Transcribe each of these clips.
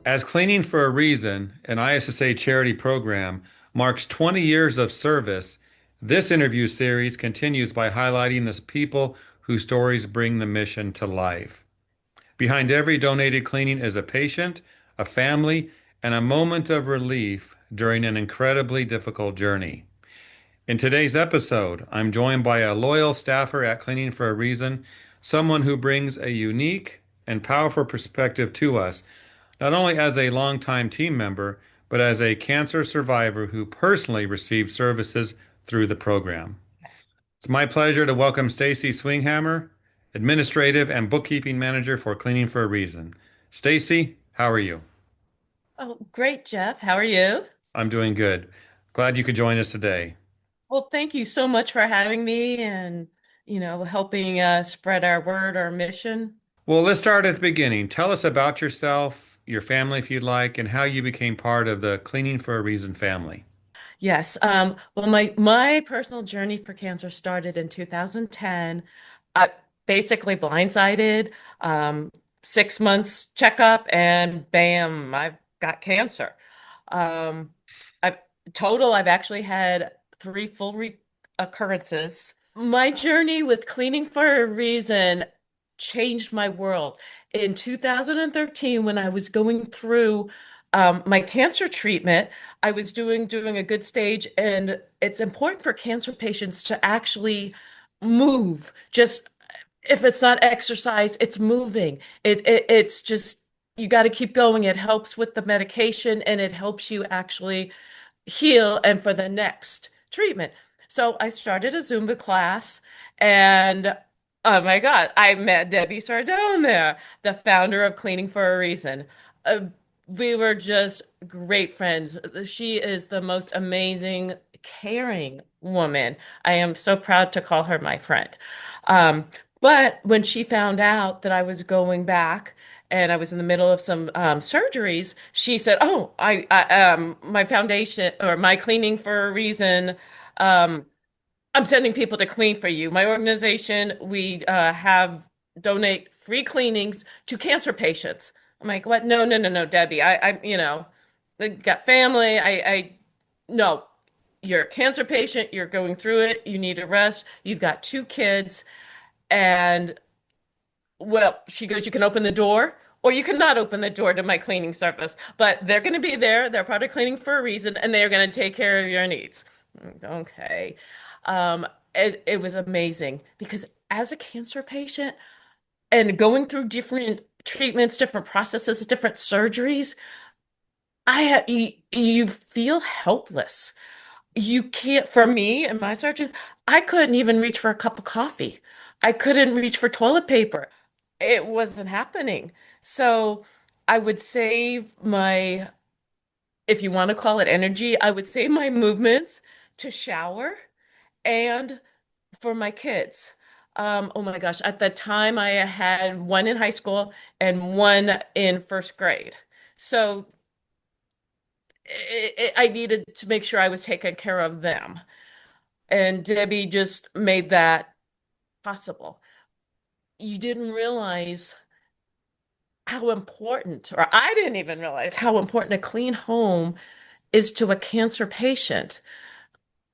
As Cleaning for a Reason, an ISSA charity program, marks 20 years of service, this interview series continues by highlighting the people whose stories bring the mission to life. Behind every donated cleaning is a patient, a family, and a moment of relief during an incredibly difficult journey. In today's episode, I'm joined by a loyal staffer at Cleaning for a Reason, someone who brings a unique and powerful perspective to us, not only as a longtime team member, but as a cancer survivor who personally received services through the program. It's my pleasure to welcome Stacy Swinghammer, Administrative and Bookkeeping Manager for Cleaning for a Reason. Stacy, how are you? Oh, great, Jeff. How are you? I'm doing good. Glad you could join us today. Well, thank you so much for having me and, helping spread our word, our mission. Well, let's start at the beginning. Tell us about yourself, your family, if you'd like, and how you became part of the Cleaning for a Reason family. Yes. Well, my personal journey for cancer started in 2010. I basically blindsided, 6 months checkup, and bam, I've got cancer. Um, I've I've actually had three full re occurrences. My journey with Cleaning for a Reason changed my world. In 2013, when I was going through my cancer treatment, I was doing a good stage, and it's important for cancer patients to actually move. Just if it's not exercise, it's moving. It's just you got to keep going. It helps with the medication, and it helps you actually heal and for the next treatment. So I started a Zumba class, and oh my God, I met Debbie Sardone there, the founder of Cleaning for a Reason. Uh, we were just great friends. She is the most amazing, caring woman. I am so proud to call her my friend. Um, but when she found out that I was going back, and I was in the middle of some surgeries, she said, "Oh, my foundation or my Cleaning for a Reason. Um, I'm sending people to clean for you. My organization, we have donate free cleanings to cancer patients." I'm like, "What? No, no, no, no, Debbie. I got family. No, you're a cancer patient. You're going through it. You need to rest. You've got two kids, and." Well, she goes, "You can open the door or you cannot open the door to my cleaning service, but they're going to be there. They're part of cleaning for a reason, and they're going to take care of your needs." Okay. It was amazing because as a cancer patient and going through different treatments, different processes, different surgeries, you feel helpless. You can't, for me and my surgeon, I couldn't even reach for a cup of coffee. I couldn't reach for toilet paper. It wasn't happening. So I would save my, if you want to call it energy, I would save my movements to shower and for my kids. Oh my gosh, at the time I had one in high school and one in first grade. So I needed to make sure I was taking care of them. And Debbie just made that possible. You didn't realize how important, or I didn't even realize how important a clean home is to a cancer patient.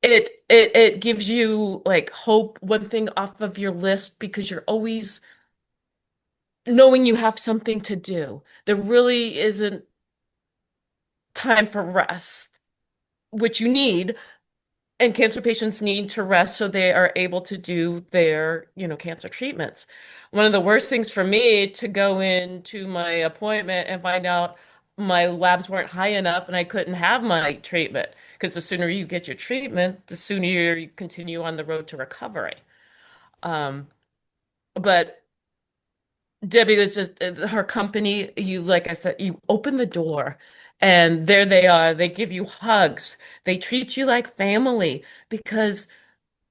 It gives you like hope, one thing off of your list because you're always knowing you have something to do. There really isn't time for rest, which you need, and cancer patients need to rest so they are able to do their, cancer treatments. One of the worst things for me to go into my appointment and find out my labs weren't high enough and I couldn't have my treatment. Because the sooner you get your treatment, the sooner you continue on the road to recovery. Um, but Debbie was just her company. You, like I said, you open the door and there they are. They give you hugs. They treat you like family because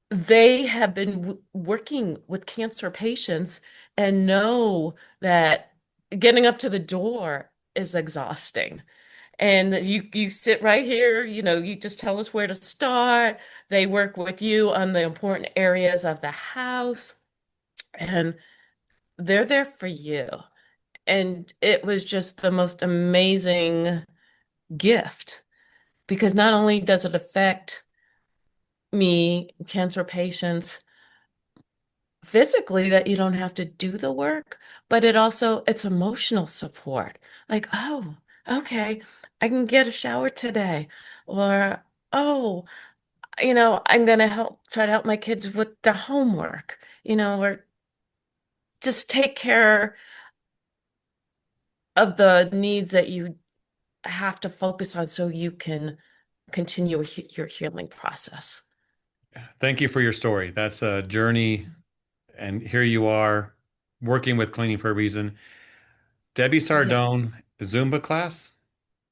they have been working with cancer patients and know that getting up to the door is exhausting. And you sit right here, you just tell us where to start. They work with you on the important areas of the house, and they're there for you. And it was just the most amazing gift because not only does it affect me, cancer patients, physically that you don't have to do the work, but it's emotional support. Like, oh, okay, I can get a shower today. Or, oh, I'm gonna try to help my kids with their homework, or just take care of the needs that you have to focus on so you can continue your healing process. Thank you for your story. That's a journey, and here you are working with Cleaning for a Reason. Debbie Yeah. Sardone, Zumba class?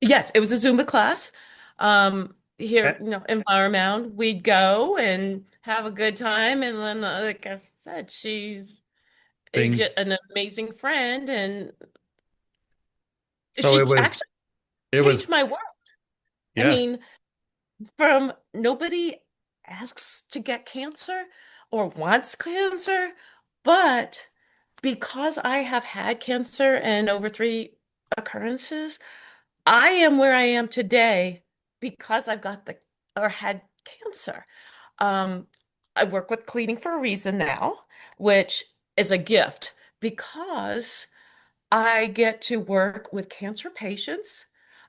Yes, it was a Zumba class. Eh, Here, in Flower Mound, we'd go and have a good time. And then, like I said, she's Things. an amazing friend, and So she it was, actually it was, changed my world. I mean, yes. from nobody asks to get cancer or wants cancer, but because I have had cancer and over three occurrences, I am where I am today because I've got the or had cancer. Um, I work with Cleaning for a Reason now, which is a gift because I get to work with cancer patients.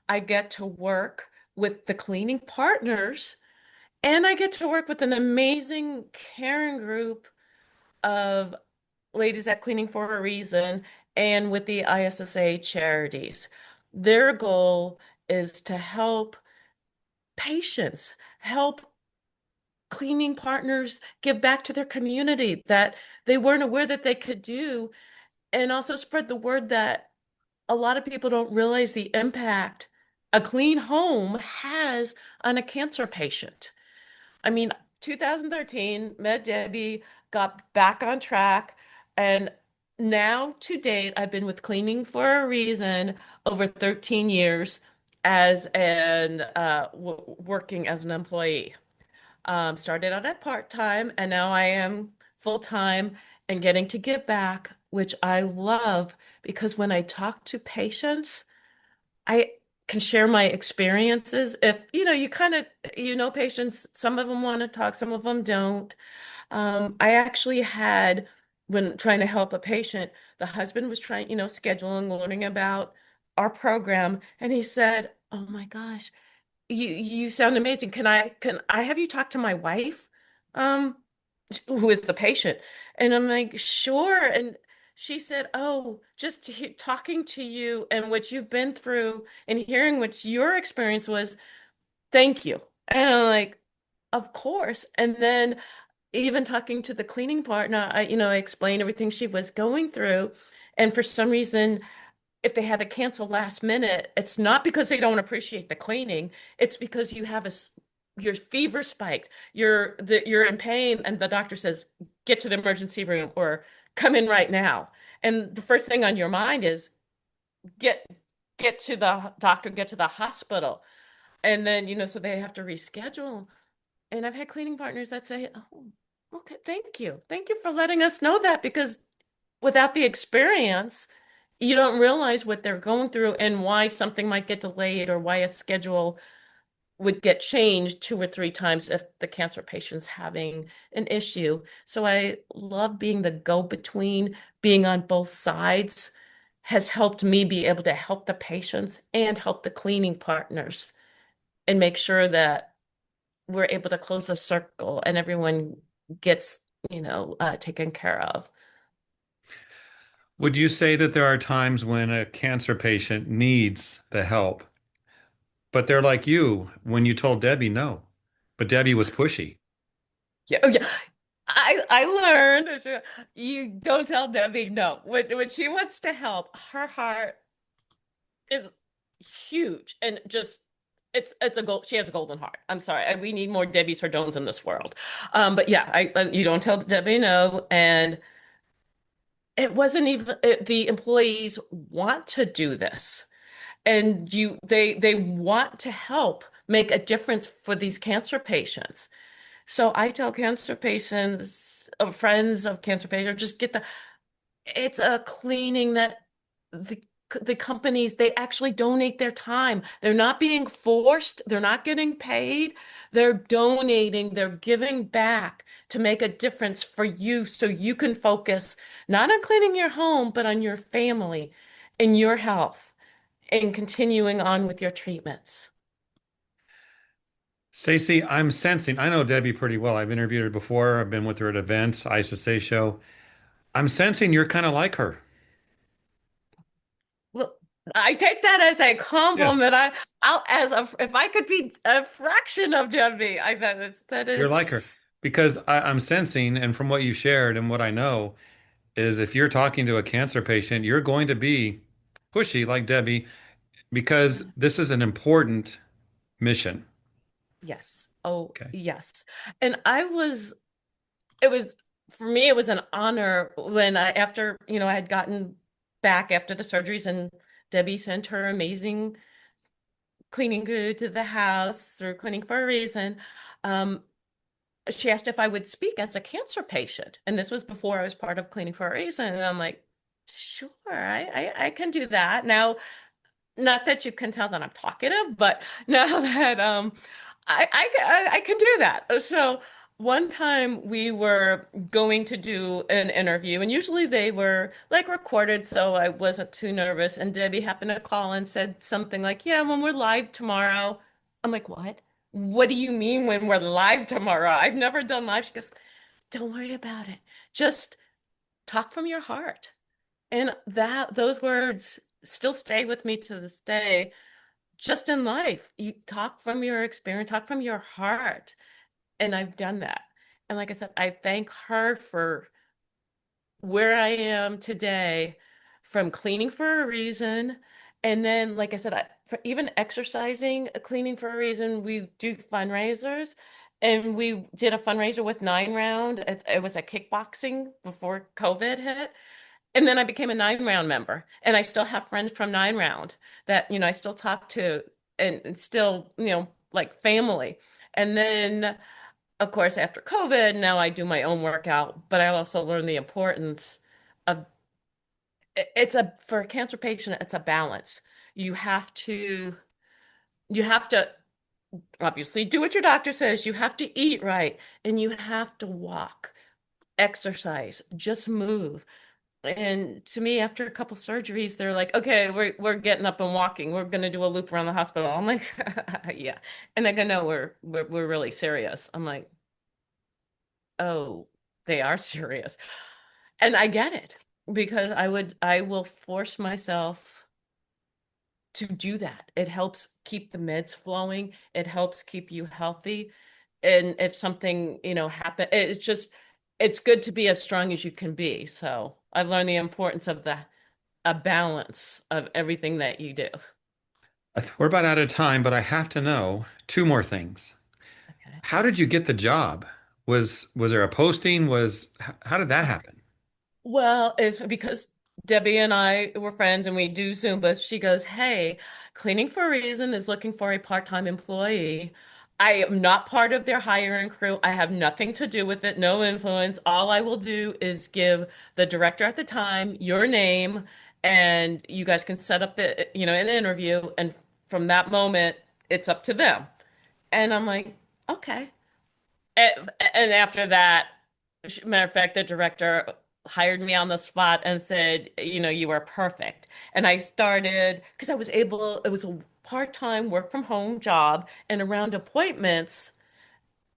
I get to work with the cleaning partners, and I get to work with an amazing caring group of ladies at Cleaning for a Reason and with the ISSA charities. Their goal is to help patients, help cleaning partners give back to their community that they weren't aware that they could do, and also spread the word that a lot of people don't realize the impact a clean home has on a cancer patient. I mean, 2013, met Debbie, got back on track, and now to date, I've been with Cleaning for a Reason over 13 years as an working as an employee. Started out at part-time, and now I am full-time and getting to give back, which I love because when I talk to patients, I can share my experiences. If you kind of patients, some of them want to talk, some of them don't. I actually had when trying to help a patient, the husband was trying, scheduling, learning about our program, and he said, "Oh my gosh, you sound amazing. Can I have you talk to my wife?" Um, who is the patient. And I'm like, sure. And she said, oh, just talking to you and what you've been through and hearing what your experience was, thank you. And I'm like, of course. And then even talking to the cleaning partner, I explained everything she was going through. And for some reason, if they had to cancel last minute, it's not because they don't appreciate the cleaning. It's because your fever spiked, you're in pain, and the doctor says, get to the emergency room or come in right now. And the first thing on your mind is get get to the doctor, get to the hospital. And then, so they have to reschedule. And I've had cleaning partners that say, oh, okay, thank you. Thank you for letting us know that because without the experience, you don't realize what they're going through and why something might get delayed or why a schedule would get changed two or three times if the cancer patient's having an issue. So I love being the go-between, being on both sides has helped me be able to help the patients and help the cleaning partners and make sure that we're able to close the circle and everyone gets, taken care of. Would you say that there are times when a cancer patient needs the help, but they're like you when you told Debbie no, but Debbie was pushy? Yeah, oh yeah. I learned you don't tell Debbie no. When she wants to help, her heart is huge and just it's a gold. She has a golden heart. I'm sorry. We need more Debbie Sardones in this world. But yeah, you don't tell Debbie no, and it wasn't even the employees want to do this, and they want to help make a difference for these cancer patients. So I tell cancer patients, friends of cancer patients, just get it's a cleaning that the the companies, they actually donate their time. They're not being forced, they're not getting paid. They're donating, they're giving back to make a difference for you so you can focus not on cleaning your home, but on your family and your health and continuing on with your treatments. Stacy, I'm sensing, I know Debbie pretty well. I've interviewed her before. I've been with her at events, ISSA show. I'm sensing you're kind of like her. Well, I take that as a compliment. Yes. I'll as a if I could be a fraction of Debbie, I bet that You're like her is because I'm sensing, and from what you shared and what I know, is if you're talking to a cancer patient, you're going to be pushy like Debbie because this is an important mission. yes. Oh, Okay. yes. And it was for me, it was an honor when after, I had gotten back after the surgeries and Debbie sent her amazing cleaning good to the house through Cleaning for a Reason. Um, she asked if I would speak as a cancer patient. And this was before I was part of Cleaning for a Reason. And I'm like, sure, I can do that. Now, not that you can tell that I'm talkative, but now that I can do that. So one time we were going to do an interview, and usually they were like recorded, so I wasn't too nervous. And Debbie happened to call and said something like, "Yeah, when we're live tomorrow." I'm like, "What? What do you mean when we're live tomorrow? I've never done live." She goes, "Don't worry about it. Just talk from your heart." And those words still stay with me to this day. Just in life, you talk from your experience, talk from your heart. And I've done that. And like I said, I thank her for where I am today from Cleaning for a Reason. And then, like I said, for even exercising, Cleaning for a Reason, we do fundraisers. And we did a fundraiser with Nine Round. It was a kickboxing before COVID hit. And then I became a Nine Round member. And I still have friends from Nine Round that, I still talk to and still, like family. And then, of course, after COVID, now I do my own workout, but I also learned the importance of for a cancer patient, it's a balance. You have to, you have to obviously do what your doctor says. You have to eat right and you have to walk, exercise, just move. And to me, after a couple surgeries, they're like, "Okay, we're getting up and walking. We're gonna do a loop around the hospital." I'm like, "Yeah," and they go, "No, we're really serious." I'm like, "Oh, they are serious," and I get it because I will force myself to do that. It helps keep the meds flowing. It helps keep you healthy, and if something, happen, it's good to be as strong as you can be. So I've learned the importance of the a balance of everything that you do. We're about out of time, but I have to know two more things. Okay. How did you get the job? Was there a posting? How did that happen? Well, it's because Debbie and I were friends and we do Zumba. She goes, "Hey, Cleaning for a Reason is looking for a part-time employee. I am not part of their hiring crew. I have nothing to do with it, no influence. All I will do is give the director at the time your name and you guys can set up an interview. And from that moment, it's up to them." And I'm like, "Okay." And after that, matter of fact, the director hired me on the spot and said, "You are perfect." And I started because it was a part-time work from home job and around appointments.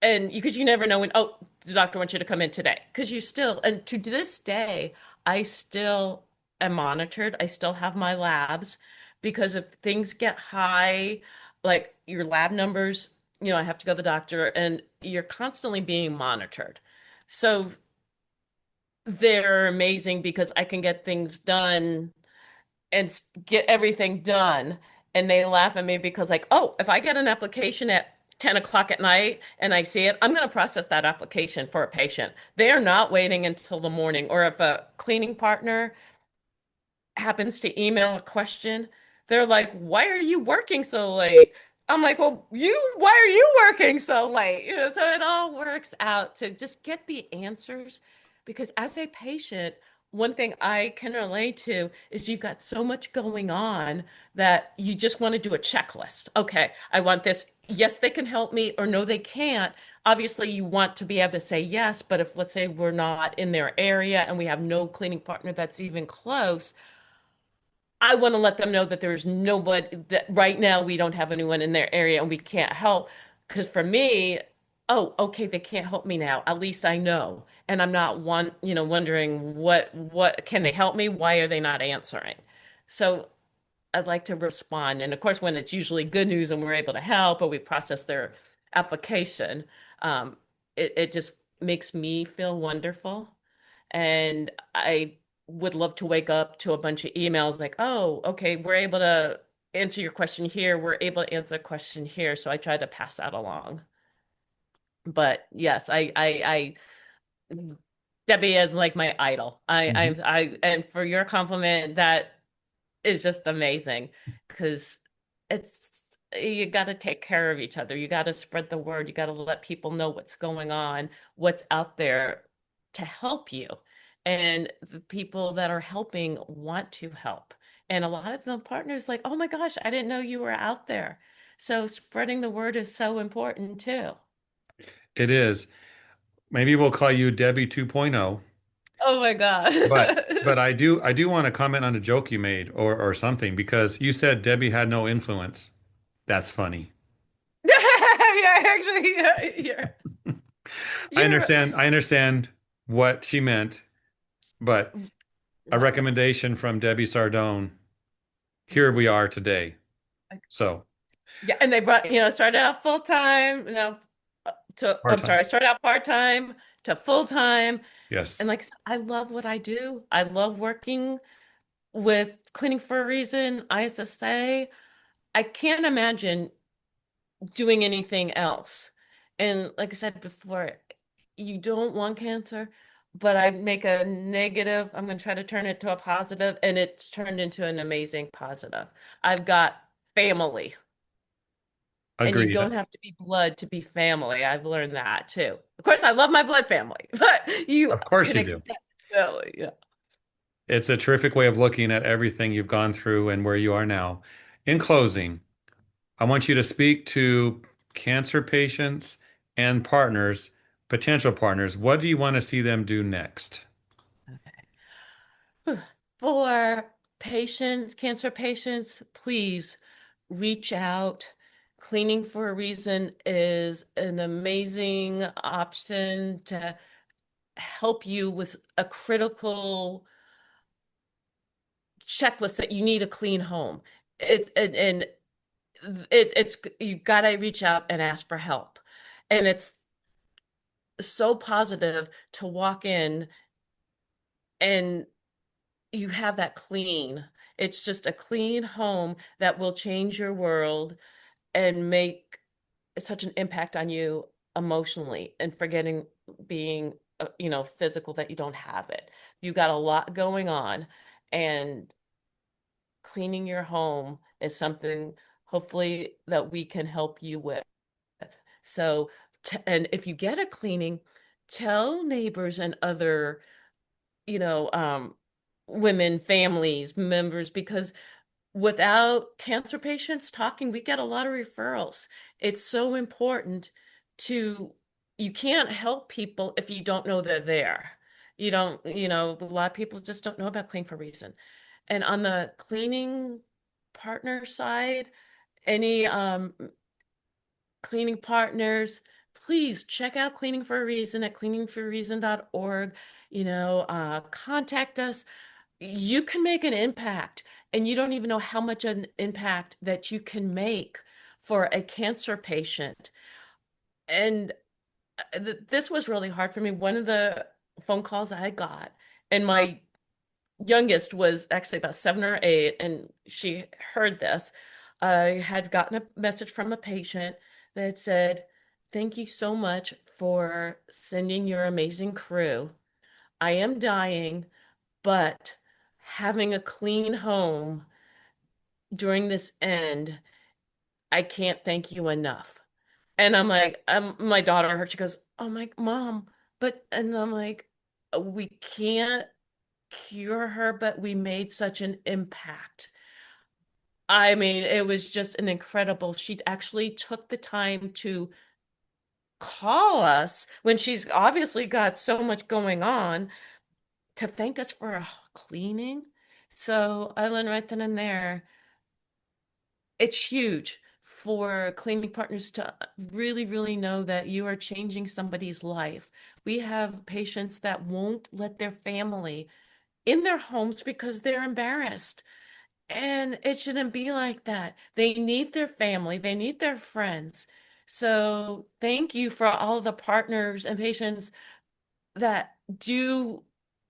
And because you never know when, oh, the doctor wants you to come in today. Because and to this day, I still am monitored. I still have my labs because if things get high, like your lab numbers, I have to go to the doctor and you're constantly being monitored. So they're amazing because I can get things done and get everything done. And they laugh at me because, like, oh, if I get an application at 10 o'clock at night and I see it, I'm going to process that application for a patient. They are not waiting until the morning. Or if a cleaning partner happens to email a question, they're like, "Why are you working so late?" I'm like, "Well, why are you working so late?" So it all works out to just get the answers because as a patient, one thing I can relate to is you've got so much going on that you just want to do a checklist. Okay, I want this. Yes, they can help me, or no, they can't. Obviously, you want to be able to say yes, but if, let's say, we're not in their area and we have no cleaning partner that's even close, I want to let them know that there's nobody that right now we don't have anyone in their area and we can't help. Because for me, oh, okay, they can't help me now. At least I know. And I'm not wondering what can they help me? Why are they not answering? So I'd like to respond. And of course, when it's usually good news and we're able to help or we process their application, um, it just makes me feel wonderful. And I would love to wake up to a bunch of emails like, oh, okay, we're able to answer your question here. We're able to answer a question here. So I try to pass that along. But yes, Debbie is like my idol. Mhm. And for your compliment, that is just amazing because it's, you got to take care of each other. You got to spread the word. You got to let people know what's going on, what's out there to help you. And the people that are helping want to help. And a lot of the partners like, oh my gosh, I didn't know you were out there. So spreading the word is so important too. It is. Maybe we'll call you Debbie 2.0. Oh my God. But I do want to comment on a joke you made or something because you said Debbie had no influence. That's funny. Yeah, actually, yeah, yeah. You're I understand what she meant, but a right. recommendation from Debbie Sardone, here we are today. So, Yeah, and they brought, started out full time, I'm part-time. sorry, started out part time to full time. And Yes, like I said, I love what I do. I love working with Cleaning for a Reason, ISSA. I can't imagine doing anything else. And like I said before, you don't want cancer, but I make a negative, I'm going to try to turn it to a positive, and it's turned into an amazing positive. I've got family. And you agreed. don't have to be blood to be family. I've learned that too. Of course, I love my blood family, but you Of course can you do. extend family. Yeah. It's a terrific way of looking at everything you've gone through and where you are now. In closing, I want you to speak to cancer patients and partners, potential partners. What do you want to see them do next? For patients, cancer patients, please reach out. Cleaning for a Reason is an amazing option to help you with a critical checklist that you need a clean home. And it's you gotta reach out and ask for help. And it's so positive to walk in and you have that clean. It's just a clean home that will change your world and make such an impact on you emotionally and forgetting being, physical that you don't have it. You got a lot going on, and cleaning your home is something hopefully that we can help you with. So, and if you get a cleaning, tell neighbors and other, you know, um, women, families, members, because without cancer patients talking, we get a lot of referrals. It's so important to, you can't help people if you don't know they're there. You don't, a lot of people just don't know about Clean for a Reason. And on the cleaning partner side, any cleaning partners, please check out Cleaning for a Reason at cleaningforareason.org. Contact us. You can make an impact, and you don't even know how much an impact that you can make for a cancer patient. And this was really hard for me. One of the phone calls I got, and my youngest was actually about 7 or 8, and she heard this. I had gotten a message from a patient that said, "Thank you so much for sending your amazing crew. I am dying, but having a clean home during this end, I can't thank you enough." And I'm like, my daughter heard, she goes, "Oh my mom," and I'm like, we can't cure her, but we made such an impact. I mean, it was just an incredible. She actually took the time to call us when she's obviously got so much going on to thank us for a cleaning. So I learned right then and there, it's huge for cleaning partners to really, really know that you are changing somebody's life. We have patients that won't let their family in their homes because they're embarrassed. And it shouldn't be like that. They need their family, they need their friends. So thank you for all the partners and patients that do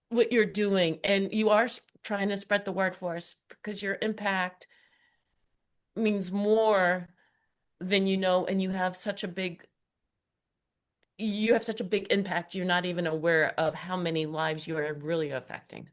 what you're doing. And you are trying to spread the word for us because your impact means more than you know, and you have such a big impact, you're not even aware of how many lives you are really affecting.